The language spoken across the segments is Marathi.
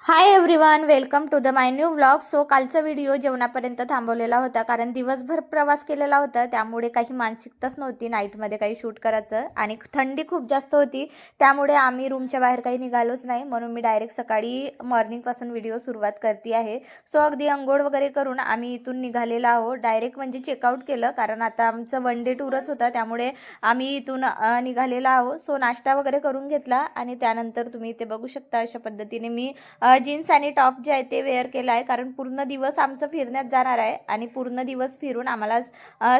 High everyone, welcome to the my new vlog. So कालचा व्हिडिओ जेवणापर्यंत थांबवलेला होता कारण दिवसभर प्रवास केलेला होता, त्यामुळे काही मानसिकताच नव्हती नाईटमध्ये काही शूट करायचं. आणि थंडी खूप जास्त होती, त्यामुळे आम्ही रूमच्या बाहेर काही निघालोच नाही. म्हणून मी डायरेक्ट सकाळी मॉर्निंगपासून व्हिडिओ सुरुवात करते आहे. सो अगदी अंघोळ वगैरे करून आम्ही इथून निघालेलो आहोत. डायरेक्ट म्हणजे चेकआउट केलं कारण आता आमचं वन डे टूरच होता, त्यामुळे आम्ही इथून निघालेलो आहोत. सो नाश्ता वगैरे करून घेतला आणि त्यानंतर तुम्ही इथे बघू शकता अशा पद्धतीने मी जीन्स आणि टॉप जे आहे ते वेअर केलं आहे, कारण पूर्ण दिवस आमचं फिरण्यात जाणार आहे आणि पूर्ण दिवस फिरून आम्हाला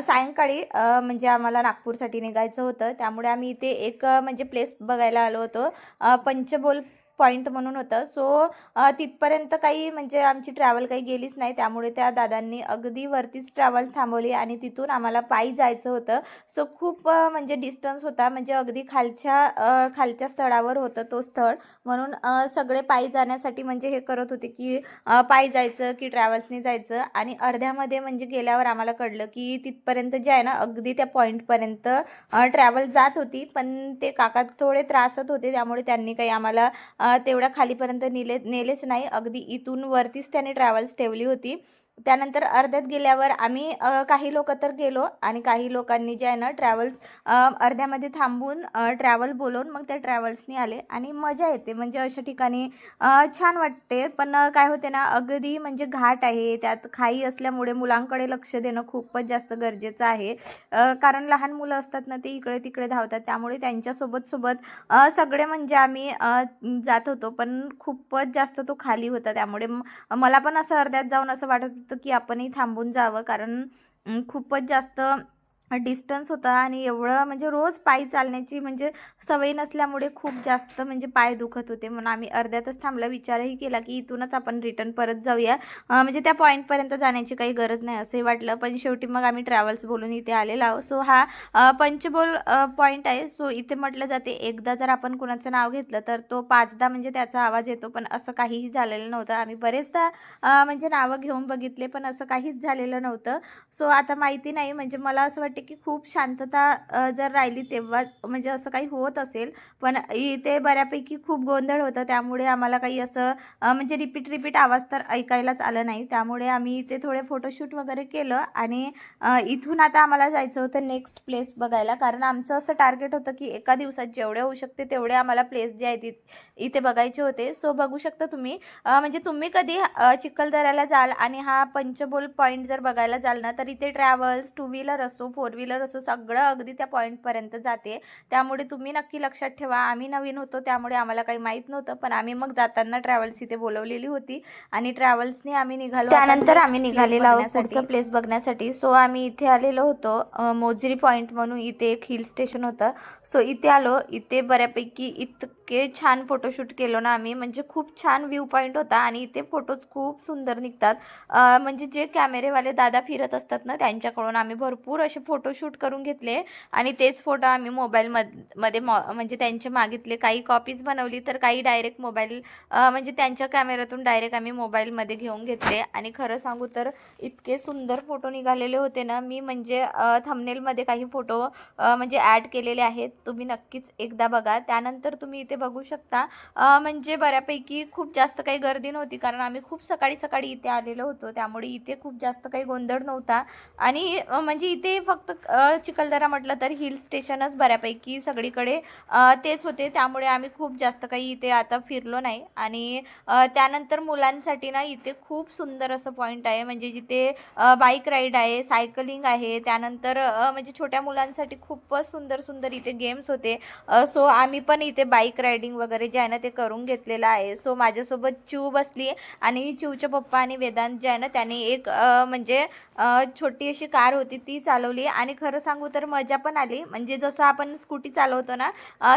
सायंकाळी म्हणजे आम्हाला नागपूरसाठी निघायचं होतं. त्यामुळे आम्ही इथे एक म्हणजे प्लेस बघायला आलो होतो, पंचबोल पॉईंट म्हणून होतं. सो तिथपर्यंत काही म्हणजे आमची ट्रॅव्हल काही गेलीच नाही, त्यामुळे त्या दादांनी अगदी वरतीच ट्रॅव्हल थांबवली आणि तिथून आम्हाला पायी जायचं होतं. सो खूप म्हणजे डिस्टन्स होता, म्हणजे अगदी खालच्या स्थळावर होतं तो स्थळ. म्हणून सगळे पायी जाण्यासाठी म्हणजे हे करत होते की पायी जायचं की ट्रॅव्हल्सनी जायचं. आणि अर्ध्यामध्ये म्हणजे गेल्यावर आम्हाला कळलं की तिथपर्यंत जे आहे ना अगदी त्या पॉईंटपर्यंत ट्रॅव्हल जात होती, पण ते काका थोडे त्रासत होते, त्यामुळे त्यांनी काही आम्हाला तेवढ्या खालीपर्यंत नेलेच नाही. अगदी इथून वरतीच त्याने ट्रॅव्हल्स ठेवली होती. त्यानंतर अर्ध्यात गेल्यावर आम्ही काही लोक तर गेलो आणि काही लोकांनी जे आहे ना ट्रॅव्हल्स अर्ध्यामध्ये थांबून ट्रॅव्हल बोलवून मग त्या ट्रॅव्हल्सनी आले आणि मजा येते. म्हणजे अशा ठिकाणी छान वाटते. पण काय होते ना, अगदी म्हणजे घाट आहे, त्यात खाई असल्यामुळे मुलांकडे लक्ष देणं खूपच जास्त गरजेचं आहे. कारण लहान मुलं असतात ना, ते इकडे तिकडे धावतात, त्यामुळे त्यांच्यासोबत सगळे म्हणजे आम्ही जात होतो. पण खूपच जास्त तो खाली होता, त्यामुळे मला पण असं अर्ध्यात जाऊन असं वाटत होतं की आपणही थांबून जावं, कारण खूपच जास्त डिस्टन्स होता आणि एवढं म्हणजे रोज पायी चालण्याची म्हणजे सवय नसल्यामुळे खूप जास्त म्हणजे पाय दुखत होते. म्हणून आम्ही अर्ध्यातच थांबला. विचारही केला की इथूनच आपण रिटर्न परत जाऊया, म्हणजे त्या पॉईंटपर्यंत जाण्याची काही गरज नाही असंही वाटलं. पण शेवटी मग आम्ही ट्रॅव्हल्स बोलून इथे आलेलो आहोत. सो हा पंचबोल पॉईंट आहे. सो इथे म्हटलं जाते एकदा जर आपण कोणाचं नाव घेतलं तर तो पाचदा म्हणजे त्याचा आवाज येतो, पण असं काहीही झालेलं नव्हतं. आम्ही बरेचदा म्हणजे नावं घेऊन बघितले, पण असं काहीच झालेलं नव्हतं. सो आता माहिती नाही, म्हणजे मला असं वाटते की खूप शांतता जर राहिली तेव्हा म्हणजे असं काही होत असेल, पण इथे बऱ्यापैकी खूप गोंधळ होतं, त्यामुळे आम्हाला काही असं म्हणजे रिपीट आवाज तर ऐकायलाच आलं नाही. त्यामुळे आम्ही इथे थोडे फोटोशूट वगैरे केलं आणि इथून आता आम्हाला जायचं होतं नेक्स्ट प्लेस बघायला, कारण आमचं असं टार्गेट होतं की एका दिवसात जेवढे होऊ शकते तेवढे आम्हाला प्लेस जे आहेत इथे बघायचे होते. सो बघू शकता तुम्ही, म्हणजे तुम्ही कधी चिखलदऱ्याला जाल आणि हा पंचबोल पॉईंट जर बघायला जाल ना, तर इथे ट्रॅव्हल्स, टू व्हीलर असो, फोर व्हीलर असो, सगळं अगदी त्या पॉईंटपर्यंत जाते. त्यामुळे तुम्ही नक्की लक्षात ठेवा. आम्ही नवीन होतो, त्यामुळे आम्हाला काही माहीत नव्हतं, पण आम्ही मग जाताना ट्रॅव्हल्स इथे बोलवलेली होती आणि ट्रॅव्हल्सने आम्ही निघालो. त्यानंतर आम्ही निघालेलो आहोत पुढचं प्लेस बघण्यासाठी. सो आम्ही इथे आलेलो होतो मोजरी पॉईंट म्हणून, इथे एक हिल स्टेशन होतं. सो इथे आलो. इथे बऱ्यापैकी इतके छान फोटोशूट केलो ना आम्ही, म्हणजे खूप छान व्ह्यू पॉईंट होता आणि इथे फोटोज खूप सुंदर निघतात. म्हणजे जे कॅमेरेवाले दादा फिरत असतात ना, त्यांच्याकडून आम्ही भरपूर असे फोटोशूट करून घेतले आणि तेच फोटो आम्ही मोबाईलमध्ये म्हणजे त्यांचे मागितले. काही कॉपीज बनवली, तर काही डायरेक्ट मोबाईल म्हणजे त्यांच्या कॅमेऱ्यातून डायरेक्ट आम्ही मोबाईलमध्ये घेऊन घेतले. आणि खरं सांगू तर इतके सुंदर फोटो निघालेले होते ना, मी म्हणजे थंबनेलमध्ये काही फोटो म्हणजे ॲड केलेले आहेत, तुम्ही नक्कीच एकदा बघा. त्यानंतर तुम्ही इथे बघू शकता, म्हणजे बऱ्यापैकी खूप जास्त काही गर्दी नव्हती, कारण आम्ही खूप सकाळी सकाळी इथे आलेलो होतो, त्यामुळे इथे खूप जास्त काही गोंधळ नव्हता. आणि म्हणजे इथे फक्त चिखलदरा म्हटलं तर हिल स्टेशनच बऱ्यापैकी सगळीकडे तेच होते, त्यामुळे आम्ही खूप जास्त काही इथे आता फिरलो नाही. आणि त्यानंतर मुलांसाठी ना इथे खूप सुंदर असं पॉईंट आहे, म्हणजे जिथे बाईक राईड आहे, सायकलिंग आहे. त्यानंतर म्हणजे छोट्या मुलांसाठी खूपच सुंदर सुंदर इथे गेम्स होते. सो आम्ही पण इथे बाईक रायडिंग वगैरे जे आहे ना ते करून घेतलेलं आहे. सो माझ्यासोबत चिऊ बसली आणि चिऊचे पप्पा आणि वेदांत जे आहे ना त्याने एक म्हणजे छोटी अशी कार होती ती चालवली आणि खरं सांगू तर मजा पण आली. म्हणजे जसं आपण स्कूटी चालवतो ना,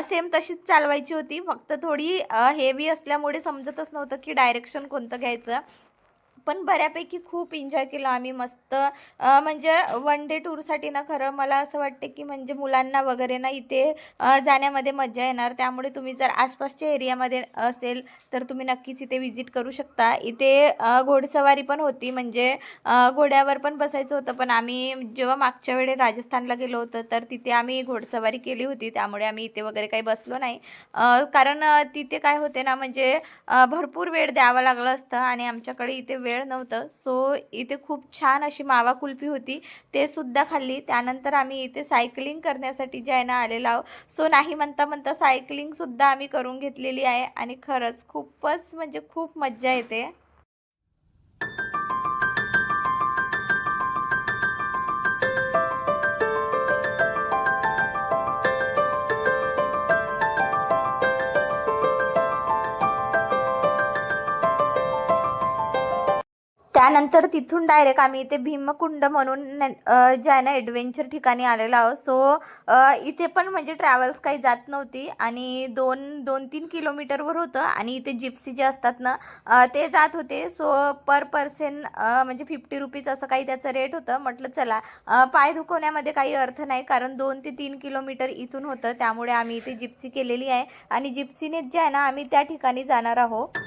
सेम तशीच चालवायची होती, फक्त थोडी हेवी असल्यामुळे समजतच नव्हतं की डायरेक्शन कोणतं घ्यायचं. पण बऱ्यापैकी खूप एन्जॉय केलं आम्ही मस्त. म्हणजे वन डे टूरसाठी ना खरं मला असं वाटते की म्हणजे मुलांना वगैरे ना इथे जाण्यामध्ये मजा येणार. त्यामुळे तुम्ही जर आसपासच्या एरियामध्ये असेल तर तुम्ही नक्कीच इथे विजिट करू शकता. इथे घोडेस्वारी पण होती, म्हणजे घोड्यावर पण बसायचं होतं. पण आम्ही जेव्हा मागच्या वेळी राजस्थानला गेलो होतो तर तिथे आम्ही घोडेस्वारी केली होती, त्यामुळे आम्ही इथे वगैरे काही बसलो नाही. कारण तिथे काय होते ना, म्हणजे भरपूर वेळ द्यावं लागलं असतं आणि आमच्याकडे इथे वेळ नव्हतं. सो इथे खूप छान अशी मावा कुल्फी होती, ते सुद्धा खाल्ली. त्यानंतर आम्ही इथे सायकलिंग करण्यासाठी जे आहे ना आलेलो आहोत. सो नाही म्हणता म्हणता सायकलिंगसुद्धा आम्ही करून घेतलेली आहे आणि खरंच खूपच म्हणजे खूप मज्जा येते. त्यानंतर तिथून डायरेक्ट आम्ही इथे भीमकुंड म्हणून जे आहे ना ॲडव्हेंचर ठिकाणी आलेलो आहोत. सो इथे पण म्हणजे ट्रॅव्हल्स काही जात नव्हती आणि 2-3 किलोमीटरवर होतं आणि इथे जिप्सी जे असतात ना ते जात होते. सो पर पर्सन म्हणजे 50 रुपीज असं काही त्याचं रेट होतं. म्हटलं चला, पाय दुखवण्यामध्ये काही अर्थ नाही, कारण 2 ते 3 किलोमीटर इथून होतं, त्यामुळे आम्ही इथे जिप्सी केलेली आहे आणि जिप्सीनेच जे आहे ना आम्ही त्या ठिकाणी जाणार आहोत.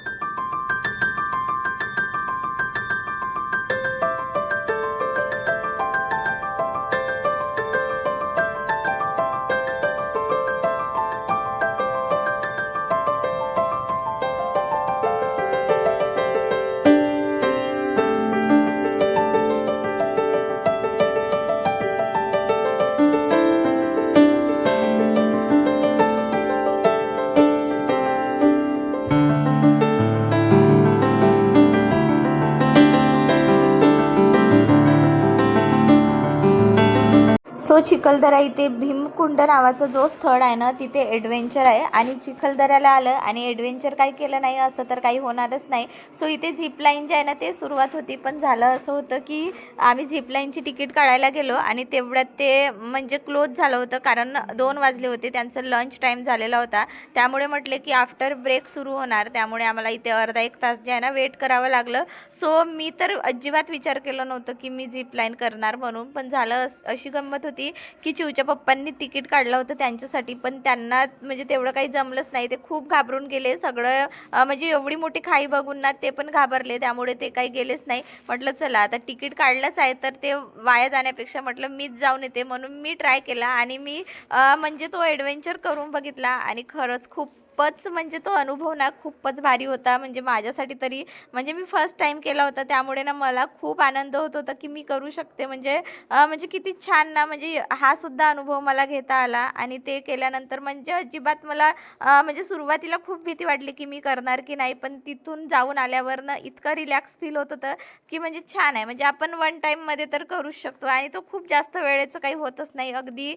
सो चिखलदरा इथे भीमकुंड नावाचं जो स्थळ आहे ना तिथे ॲडव्हेंचर आहे आणि चिखलदऱ्याला आलं आणि ॲडव्हेंचर काही केलं नाही असं तर काही होणारच नाही. सो इथे झिपलाईन जे आहे ना ते सुरुवात होती, पण झालं असं होतं की आम्ही झिपलाईनची तिकीट काढायला गेलो आणि तेवढ्यात ते म्हणजे क्लोज झालं होतं, कारण 2 वाजले होते, त्यांचं लंच टाईम झालेला होता. त्यामुळे म्हटले की आफ्टर ब्रेक सुरू होणार, त्यामुळे आम्हाला इथे अर्धा 1 तास जे आहे ना वेट करावं लागलं. सो मी तर अजिबात विचार केलं नव्हतं की मी झिपलाईन करणार म्हणून, पण झालं अशी गंमत होती की चिवच्या पप्पांनी तिकीट काढलं होतं त्यांच्यासाठी, पण त्यांना म्हणजे तेवढं काही जमलंच नाही. ते खूप घाबरून गेले सगळं, म्हणजे एवढी मोठी खाई बघून ना ते पण घाबरले, त्यामुळे ते काही गेलेच नाही. म्हटलं चला आता तिकीट काढलंच आहे तर ते वाया जाण्यापेक्षा म्हटलं मीच जाऊन येते, म्हणून मी ट्राय केला आणि मी म्हणजे तो ॲडव्हेंचर करून बघितला आणि खरंच खूपच म्हणजे तो अनुभव ना खूपच भारी होता. म्हणजे माझ्यासाठी तरी, म्हणजे मी फर्स्ट टाईम केला होता, त्यामुळे ना मला खूप आनंद होत होता की मी करू शकते. म्हणजे किती छान ना, म्हणजे हा सुद्धा अनुभव मला घेता आला आणि ते केल्यानंतर म्हणजे अजिबात मला म्हणजे सुरुवातीला खूप भीती वाटली की मी करणार की नाही, पण तिथून जाऊन आल्यावर ना इतकं रिलॅक्स फील होत होतं की म्हणजे छान आहे. म्हणजे आपण वन टाईममध्ये तर करूच शकतो आणि तो खूप जास्त वेळेचं काही होतच नाही, अगदी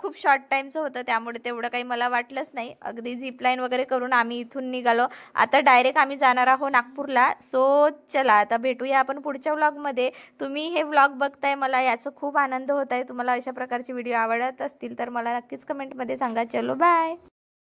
खूप शॉर्ट टाईमचं होतं, त्यामुळे तेवढं काही मला वाटलंच नाही. अगदी झिपलाईन वगैरे करून आम्ही इथून निघालो. आता डायरेक्ट आम्ही जाणार आहोत नागपूरला. सो चला आता भेटूया आपण पुढच्या व्लॉगमध्ये. तुम्ही हे व्लॉग बघताय, मला याचं खूप आनंद होत आहे. तुम्हाला अशा प्रकारचे व्हिडिओ आवडत असतील तर मला नक्कीच कमेंटमध्ये सांगा. चलो बाय.